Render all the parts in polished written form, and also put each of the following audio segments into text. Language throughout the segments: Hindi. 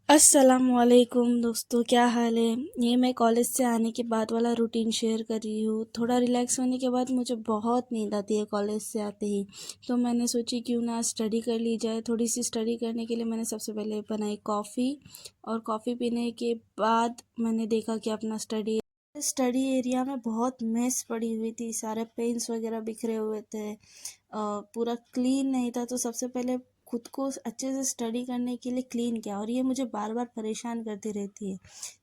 अस्सलामुअलैकुम दोस्तों, क्या हाल है। ये मैं कॉलेज से आने के बाद वाला रूटीन शेयर कर रही हूँ। थोड़ा रिलैक्स होने के बाद मुझे बहुत नींद आती है कॉलेज से आते ही। तो मैंने सोची क्यों ना स्टडी कर ली जाए। थोड़ी सी स्टडी करने के लिए मैंने सबसे पहले बनाई कॉफ़ी, और कॉफ़ी पीने के बाद मैंने देखा कि अपना स्टडी स्टडी एरिया में बहुत मेस पड़ी हुई थी। सारे पेन्स वगैरह बिखरे हुए थे, पूरा क्लीन नहीं था। तो सबसे पहले खुद को अच्छे से स्टडी करने के लिए क्लीन किया, और ये मुझे बार बार परेशान करती रहती है।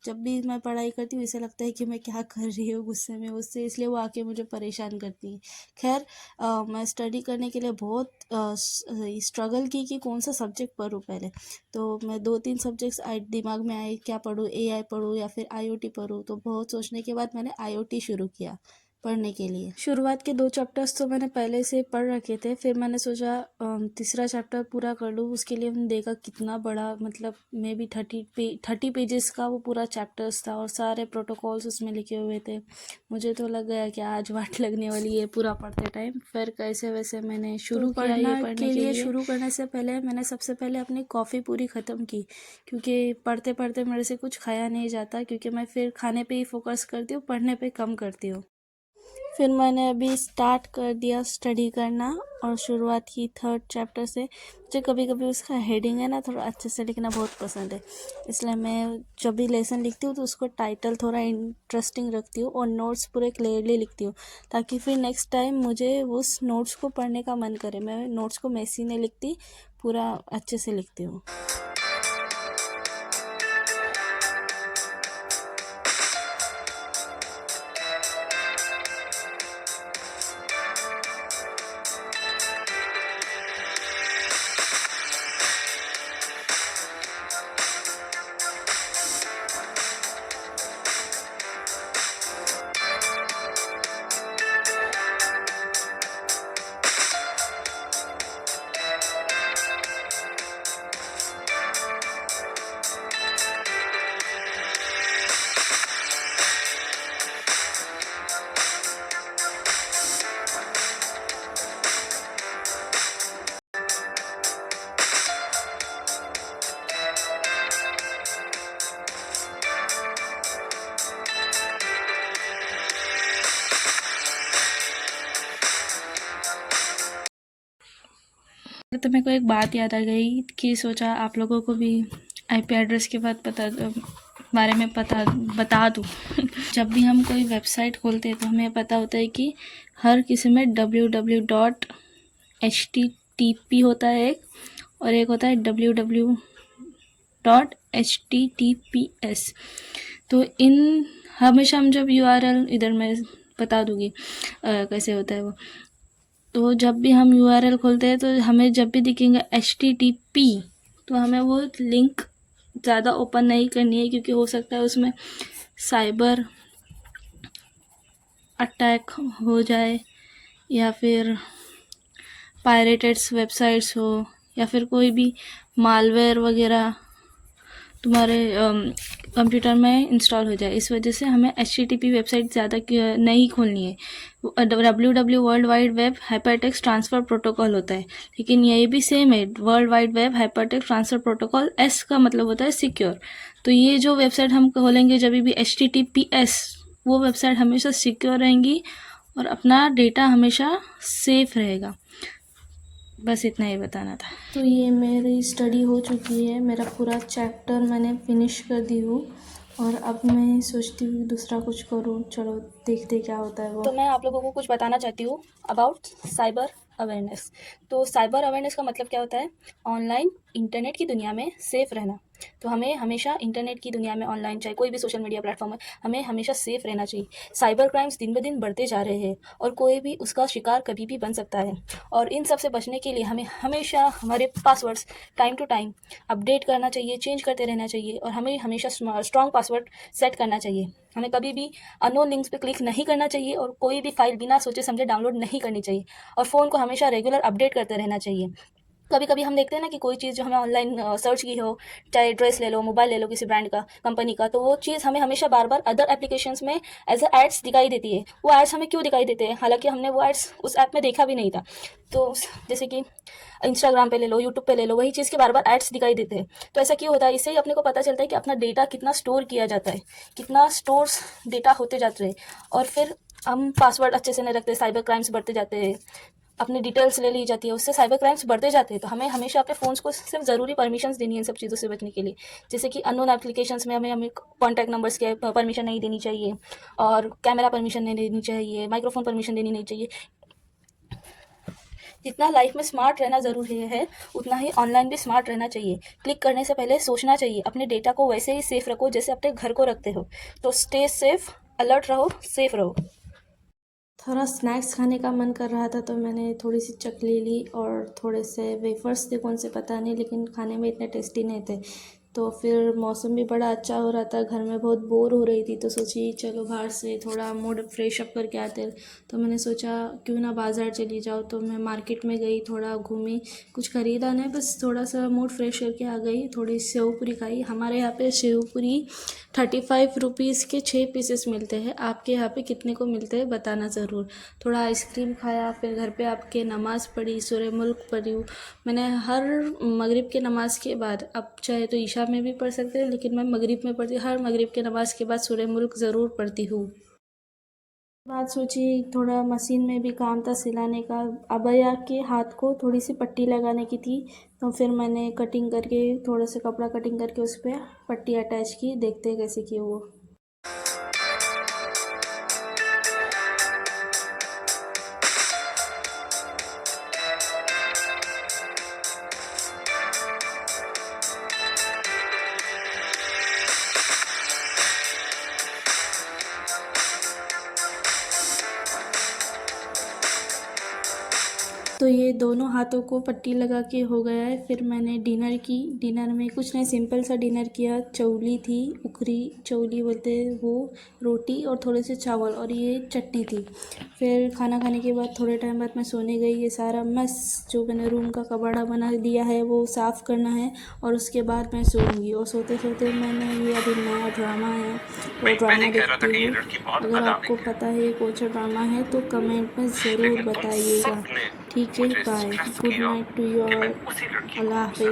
जब भी मैं पढ़ाई करती हूँ ऐसा लगता है कि मैं क्या कर रही हूँ गुस्से में उससे, इसलिए वो आके मुझे परेशान करती है। खैर, मैं स्टडी करने के लिए बहुत स्ट्रगल की कि कौन सा सब्जेक्ट पढूँ पहले। तो मैं 2-3 सब्जेक्ट्स दिमाग में आए, क्या पढूँ, एआई पढूँ या फिर आईओटी पढूँ। तो बहुत सोचने के बाद मैंने आईओटी शुरू किया पढ़ने के लिए। शुरुआत के 2 चैप्टर्स तो मैंने पहले से पढ़ रखे थे। फिर मैंने सोचा तीसरा चैप्टर पूरा कर लूँ। उसके लिए मैंने देखा कितना बड़ा, मतलब मे बी 30 पेजेस का वो पूरा चैप्टर्स था, और सारे प्रोटोकॉल्स उसमें लिखे हुए थे। मुझे तो लग गया कि आज वाट लगने वाली है पूरा पढ़ते टाइम। फिर कैसे वैसे मैंने शुरू किया ये पढ़ने के लिए। शुरू करने से पहले मैंने सबसे पहले अपनी कॉफ़ी पूरी ख़त्म की, क्योंकि पढ़ते पढ़ते मेरे से कुछ खाया नहीं जाता, क्योंकि मैं फिर खाने पे ही फोकस करती हूँ, पढ़ने पे कम करती हूँ। फिर मैंने अभी स्टार्ट कर दिया स्टडी करना, और शुरुआत की 3rd चैप्टर से। मुझे कभी कभी उसका हेडिंग है ना थोड़ा अच्छे से लिखना बहुत पसंद है, इसलिए मैं जब भी लेसन लिखती हूँ तो उसको टाइटल थोड़ा इंटरेस्टिंग रखती हूँ, और नोट्स पूरे क्लियरली लिखती हूँ, ताकि फिर नेक्स्ट टाइम मुझे उस नोट्स को पढ़ने का मन करे। मैं नोट्स को मैसी नहीं लिखती, पूरा अच्छे से लिखती हूँ। तो मेरे को एक बात याद आ गई कि सोचा आप लोगों को भी आईपी एड्रेस के बारे में बता दूँ। जब भी हम कोई वेबसाइट खोलते हैं तो हमें पता होता है कि हर किसी में www.http होता है एक, और एक होता है www.https। तो इन हमेशा हम जब URL, इधर मैं बता दूँगी कैसे होता है वो। तो जब भी हम URL खोलते हैं तो हमें जब भी दिखेंगे HTTP, तो हमें वो लिंक ज़्यादा ओपन नहीं करनी है, क्योंकि हो सकता है उसमें साइबर अटैक हो जाए, या फिर पायरेटेड्स वेबसाइट्स हो, या फिर कोई भी मालवेयर वगैरह तुम्हारे कंप्यूटर में इंस्टॉल हो जाए। इस वजह से हमें HTTP वेबसाइट ज़्यादा नहीं खोलनी है। WWW world wide web hypertext transfer protocol होता है, लेकिन ये भी सेम है। World wide web hypertext transfer protocol, S का मतलब होता है सिक्योर। तो ये जो वेबसाइट हम खोलेंगे जब भी HTTPS, वो वेबसाइट हमेशा सिक्योर रहेंगी, और अपना डेटा हमेशा सेफ रहेगा। बस इतना ही बताना था। तो ये मेरी स्टडी हो चुकी है, मेरा पूरा चैप्टर मैंने फिनिश कर दी हूँ, और अब मैं सोचती हूँ दूसरा कुछ करूँ। चलो देखते क्या होता है वो। तो मैं आप लोगों को कुछ बताना चाहती हूँ अबाउट साइबर अवेयरनेस। तो साइबर अवेयरनेस का मतलब क्या होता है? ऑनलाइन इंटरनेट की दुनिया में सेफ रहना। तो हमें हमेशा इंटरनेट की दुनिया में, ऑनलाइन चाहे कोई भी सोशल मीडिया प्लेटफॉर्म है, हमें हमेशा सेफ रहना चाहिए। साइबर क्राइम्स दिन ब दिन बढ़ते जा रहे हैं, और कोई भी उसका शिकार कभी भी बन सकता है। और इन सब से बचने के लिए हमें हमेशा हमारे passwords time to time update करना चाहिए, चेंज करते रहना चाहिए, और हमें हमेशा स्ट्रॉन्ग पासवर्ड सेट करना चाहिए। हमें कभी भी अननोन लिंक्स पे क्लिक नहीं करना चाहिए, और कोई भी फाइल बिना सोचे समझे डाउनलोड नहीं करनी चाहिए, और फ़ोन को हमेशा रेगुलर अपडेट करते रहना चाहिए। कभी कभी हम देखते हैं ना कि कोई चीज़ जो हमें ऑनलाइन सर्च की हो, चाहे ड्रेस ले लो, मोबाइल ले लो किसी ब्रांड का, कंपनी का, तो वो चीज़ हमें हमेशा बार बार अदर एप्लीकेशंस में एज अ एड्स दिखाई देती है। वो एड्स हमें क्यों दिखाई देते हैं, हालांकि हमने वो एड्स उस ऐप में देखा भी नहीं था। तो जैसे कि इंस्टाग्राम पे ले लो, यूट्यूब पे ले लो, वही चीज़ के बार बार एड्स दिखाई देते हैं। तो ऐसा क्यों होता है, इससे ही अपने को पता चलता है कि अपना डेटा कितना स्टोर किया जाता है, कितना स्टोर्स डेटा होते जाते हैं। और फिर हम पासवर्ड अच्छे से नहीं रखते, साइबर क्राइम्स बढ़ते जाते हैं, अपनी डिटेल्स ले ली जाती है, उससे साइबर क्राइम्स बढ़ते जाते हैं। तो हमें हमेशा अपने फ़ोन्स को सिर्फ ज़रूरी परमिशंस देनी है इन सब चीज़ों से बचने के लिए। जैसे कि अननोन एप्लीकेशंस में हमें हमें कॉन्टैक्ट नंबर्स के परमिशन नहीं देनी चाहिए, और कैमरा परमिशन नहीं देनी चाहिए, माइक्रोफोन परमिशन देनी नहीं चाहिए। जितना लाइफ में स्मार्ट रहना ज़रूरी है, उतना ही ऑनलाइन भी स्मार्ट रहना चाहिए। क्लिक करने से पहले सोचना चाहिए, अपने डेटा को वैसे ही सेफ रखो जैसे अपने घर को रखते हो। तो स्टे सेफ, अलर्ट रहो, सेफ रहो। थोड़ा स्नैक्स खाने का मन कर रहा था, तो मैंने थोड़ी सी चकली ली और थोड़े से वेफर्स थे, कौन से पता नहीं, लेकिन खाने में इतने टेस्टी नहीं थे। तो फिर मौसम भी बड़ा अच्छा हो रहा था, घर में बहुत बोर हो रही थी, तो सोची चलो बाहर से थोड़ा मूड फ्रेश अप करके आते हैं। तो मैंने सोचा क्यों ना बाज़ार चली जाओ, तो मैं मार्केट में गई, थोड़ा घूमी, कुछ ख़रीदा नहीं, बस थोड़ा सा मूड फ्रेश करके आ गई। थोड़ी सेव पूरी खाई। हमारे यहाँ पे सेव पूरी 35 रुपीज़ के 6 पीसेस मिलते हैं। आपके यहाँ पे कितने को मिलते हैं बताना ज़रूर। थोड़ा आइसक्रीम खाया, फिर घर पे आके नमाज़ पढ़ी, सूरह मुल्क पढ़ी। मैंने हर मगरिब के नमाज़ के बाद, अब चाहे तो ईशा में भी पढ़ सकते हैं, लेकिन मैं मगरिब में पढ़ती, हर मगरिब के नमाज़ के बाद सूरह मुल्क ज़रूर पढ़ती हूँ। बात सोची, थोड़ा मशीन में भी काम था सिलाने का। अबया के हाथ को थोड़ी सी पट्टी लगाने की थी, तो फिर मैंने कटिंग करके, थोड़ा सा कपड़ा कटिंग करके उस पर पट्टी अटैच की। देखते हैं कैसे की वो। तो ये दोनों हाथों को पट्टी लगा के हो गया है। फिर मैंने डिनर की। डिनर में कुछ नहीं, सिंपल सा डिनर किया। चौली थी, उखरी चौली बोलते हैं वो, रोटी और थोड़े से चावल, और ये चटनी थी। फिर खाना खाने के बाद थोड़े टाइम बाद मैं सोने गई। ये सारा मस जो मैंने रूम का कबाड़ा बना दिया है वो साफ़ करना है, और उसके बाद मैं सोऊंगी। और सोते सोते मैंने ये अभी नया ड्रामा है वो ड्रामा देखती हूँ। अगर आपको पता है ये कौन सा ड्रामा है तो कमेंट में ज़रूर बताइएगा। ठीक है, bye, good night to you all, Allah हाफिज़।